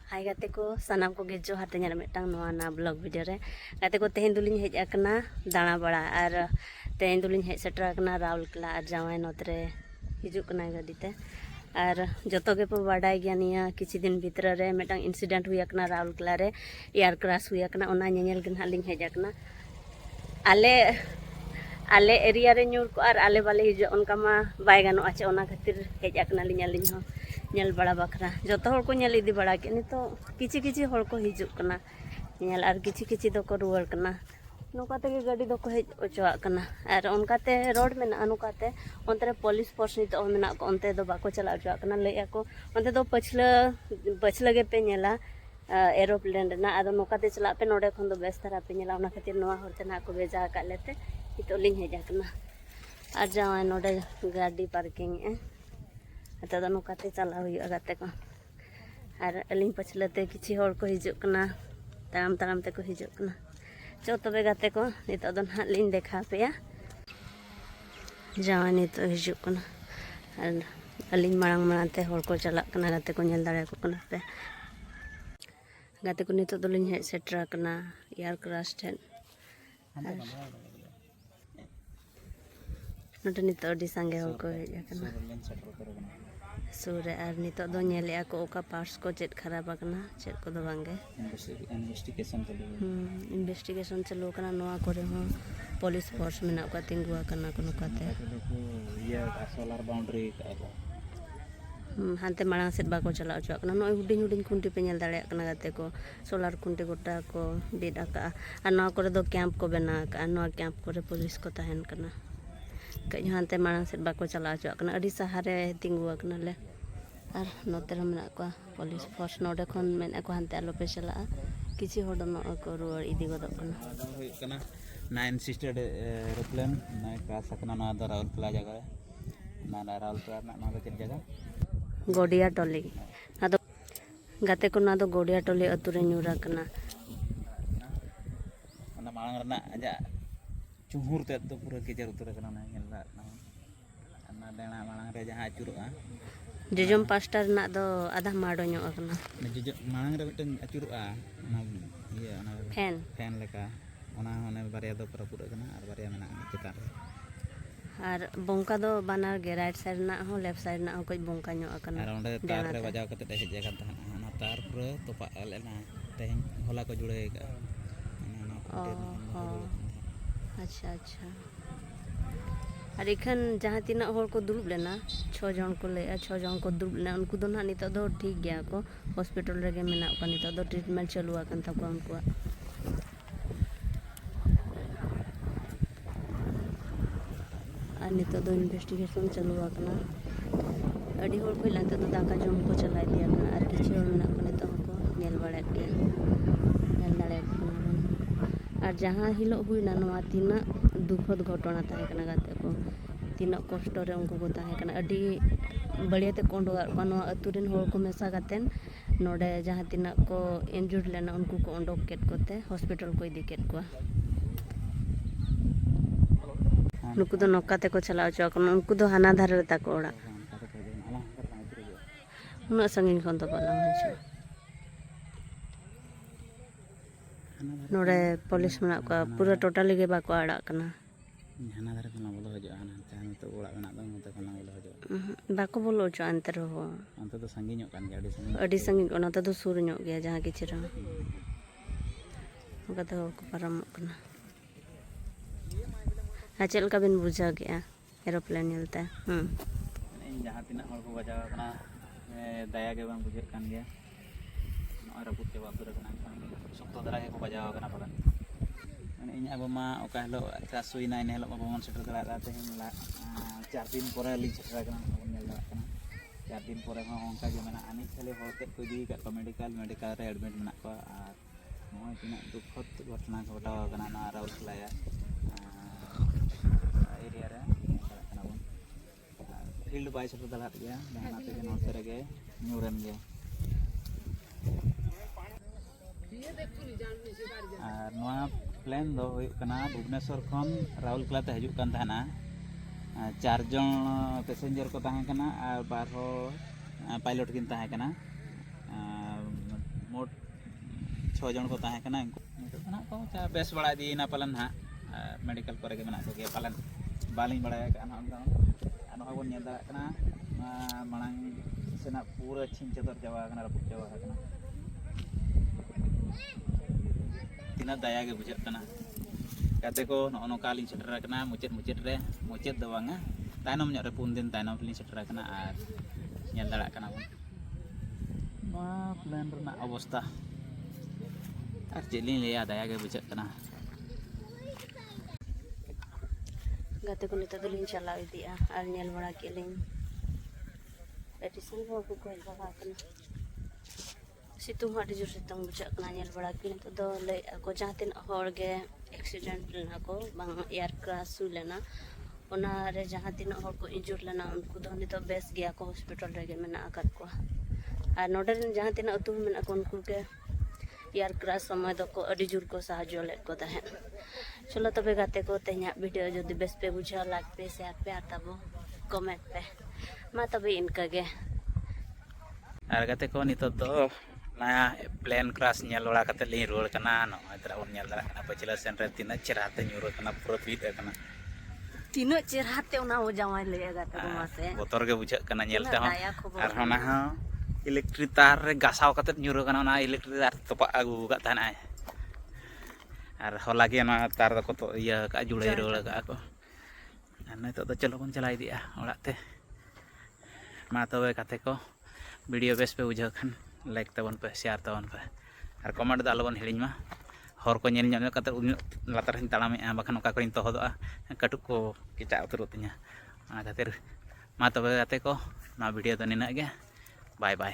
हाय गाते को सानाम को गे जोहार ते मिटांग नोआ ना ब्लॉग वीडियो रे गाते को तेहेन दुलिन हेज आकना दाणा बड़ा और तेहेन दुलिन हेज सेटर आकना राउरकेला और जावाई नोतरे हिजुक कना गाड़ी ते और जतो गे पे बाडाय गया निया किछि दिन भीतर रे मिटांग इंसिडेंट हुई आकना राउरकेला रे एयर क्रैश हुई आकना ओना नेनेल गे हालिन हेज आकना आले आले एरिया रे न्यूर को और आले वाले हिजो उनका मा बाय गानो आचे ओना खातिर हेज आकना लिन हो नेल बड़ा बखरा जतो हर को नेल इदी बड़ा के नितो किछि किछि हर को हिजुक कना नेल और किछि किछि दो को रुवार कना नोकाते के गाड़ी दो को हेज ओचवा कना और उनकाते रोड में ना अनुकाते ओनते पुलिस फोर्स नितो मेना को ओनते दो बाको चला ओचवा कना ले को ओनते दो पछला गे पे नेला एरोप्लेन ना आदो नोकाते चला पे नोडे खन दो बेस धरा पे नेला ओना खातिर नोआ हरते ना को बेजा का लेते नितो लिंग हेज आकना और जावा नोडे गाड़ी पार्किंग ए अत दो नोकाते चला हुई गाते को और अलिंग पछलते किछि हर को हिजुक कना ताराम ताराम ते को हिजुक कना चो तबे गाते को नितो दो ना लिंग देखा पेया जावा नितो हिजुक कना और अलिंग मांग मांगते हर को चला कना गाते को नेल दाड़े को कना पे गाते को नितो दो लिंग हेज सेटर कना एयर क्रैश ठेन नोटे नितो अडी संगे हर को हेज कना सूर्य और नितो दो नेले को ओका पार्ट्स को चेक खराब आकना चेक को दो बांगे इन्वेस्टिगेशन चलो कना नोआ करे हो पुलिस फोर्स में ना का तिंगुआ कना को नोकाते ये सोलर बाउंड्री हानते मांग सेट बाको चला ओचवा कना नोय हुडिंग हुडिंग खुंटी पे नेल दाड़े कना गाते को सोलर खुंटी गोटा को बिड आका और नोआ करे दो कैंप को बना का नोआ कैंप करे पुलिस को तहन कना कहीं हानते मांग सेट बाको चला ओचवा कना अडी सहारे तिंगुआ कना ले और नोते मेना को पुलिस फोर्स नोडे खन मेना को हानते आलो पे चला किछि होड नो को रुवार इदी गदो कना नाइन सीटेड एरोप्लेन ना क्रैश आकना ना द राउरकेला जगह ना राउरकेला ना द चेक जगह गोडिया टोली ना दो गाते को ना दो गोडिया टोली अतुरे न्यूरा कना ना मांग रना आजा चुहुर ते तो पूरा केजर उतर कना ना नेला ना देना मांग रे जहां अचुरुआ जजम पास्टर ना दो आधा माडो ᱧᱚᱜ akana जज मांग रे मिटन अचुरुआ ना ये ना फैन लेका ओना ओने बारिया दो पूरा पूरा कना और बारिया मेना चितान और बंका दो बानार गे राइट साइड ना हो लेफ्ट साइड ना हो कोई बंका ᱧᱚᱜ akana और ओंडे तार रे बजाव कते हेज जाकन तहना ना तार पूरा तोपा लेना तेहन होला को जुड़े का अच्छा अच्छा और इखन जहाँ तीना हर को दुरुब लेना 6 जन को ले 6 जन को दुरुब लेना उनको दो ना नितो दो ठीक गया को हॉस्पिटल रे मेना को नितो दो ट्रीटमेंट चलू आकन तक उनको और नितो दो इन्वेस्टिगेशन चलू आकना अडी हर को लाते दो दाका जम को चला दिया कना और किछि हर मेना को नितो को नेल बड़े के नेल दाड़े और जहाँ हिलो हुईना नोआ तीना दुखद घटना ताहे कना गाते को तीना कष्ट रे उनको को ताहे कना अडी बढ़िया ते कोंडो नोआ अतुरिन हर को मेसा गातेन नोडे जहाँ तीना को इंजुर्ड लेना उनको को ओंडोक केट कोते हॉस्पिटल को इदी केट को नुकु दो नोकाते को चला ओचवा कना उनको दो हाना धारे ता को ओड़ा उना संगिन खन तो पलंग हजो नोडे पुलिस मेना को पूरा टोटली गे बाको आड़ा कना हाना धारे खना बोलो हजो हाना तान तो ओड़ा मेना दो मते खना बोलो हजो बाको बोलो ओचवा अंतर हो अंत तो संगी ᱧᱚᱜ kan gaya अडी संगिन ओना तो सुर ᱧᱚᱜ गया जहाँ किछि रे ओका तो को पारम कना चल का बिन बुझा गया एरोप्लेन नेलते इन जहाँ तीना हर को बजाव कना दया गे बांग बुझे kan गया नोआ रपुत के बापुर कना सप्तो दरा के को बजाव कना पगन माने इन अब मा ओका हेलो क्रैश हुई ना इन हेलो बाबन सेटर दरा राते हिला 4 दिन परे ली सेटर कना बाबन नेल दरा कना 4 दिन परे हो ओंका जे मेना आनी खाली हर के को दी का मेडिकल रे एडमिट मेना को और नोय तीना दुखद घटना घटाव कना ना राउरकेला एरिया रे कना बन फील्ड बाय सेटर दरा गया जहां ते नोते रे गे न्यूरन गे और नोआ प्लेन दो भुवनेश्वर खन राउरकेला ते हजू कान तहना 4 जन पैसेंजर को तहन कना और 12 पायलट किन तहन कना मोट 6 जन को ताहे कना को बेस बड़ा दीना पालन हाँ मेडिकल पर मेना को पालन बालिंग बड़ा बन दाड़ा मांग सेना पूरा छिन चदर चावा रपुट चावा तीना दया के बुझा गाते को नौकाली सेटर मुचाद मुचाद रे मुचाद दो बांगा तायनम रे 4 दिन तायनम लिंग सेटर और ñel दाड़ा बन प्लेन रना अवस्था और चेलिंग लिया दया के बुझा गाते को नित दोलिंग चला इदिया और ñel बड़ा केलिंग एडिसन को हज बड़ा सितुंग अड़ी जोर सितुंग बुझा ñel बड़ा के नित दो ले को जहां तीन हर गे एक्सीडेंट लेना को बांग एयर क्रैश हुई लेना ओना रे जहां तीन हर को इंजुर लेना उनको दो नित बेस गया को हॉस्पिटल रे मेना आकात को और नोडे जहां तीन अतु मेना को उनको के एयर क्रैश समय दो को अड़ी जोर को साहाय्य ले को तहे चलो तबे गाते को तेना वीडियो जदि बेस पे बुझा लाइक पे शेयर पे और तब कमेंट पे मा तबे इनका गे और गाते को नित तो नया प्लेन क्रैश ñel बड़ा कते लिंग रुआड़ कना नय तरा बन ñel दाड़ा पछिला सेन रे तीना चेहरा ते ñुरो कना पूरा पीट कना तीना चेहरा ते ओना हो जावाय ले गाते को मासे बोतर के बुझा कना ñel ते और होना हो इलेक्ट्रिक तार रे गासाव कते ñुरो कना ना इलेक्ट्रिक तार तोपा आगु का ताना और होला के ना तार को तो इया का जुड़े रुआड़ का को नय तो चलो बन चला इदिया ओड़ा ते मा तबे गाते को वीडियो बेस पे बुझा खान लाइक तबन पे शेयर तबन पे और कमेंट दा अलबन हिड़िñ मा हर को ñel ñam कते लातार हिन ताड़ामे बाखान ओका को तोहदोआ कटुक को किचा उतरो तिña खातिर मा तबे गाते को ना वीडियो तो निना गे बाय बाय।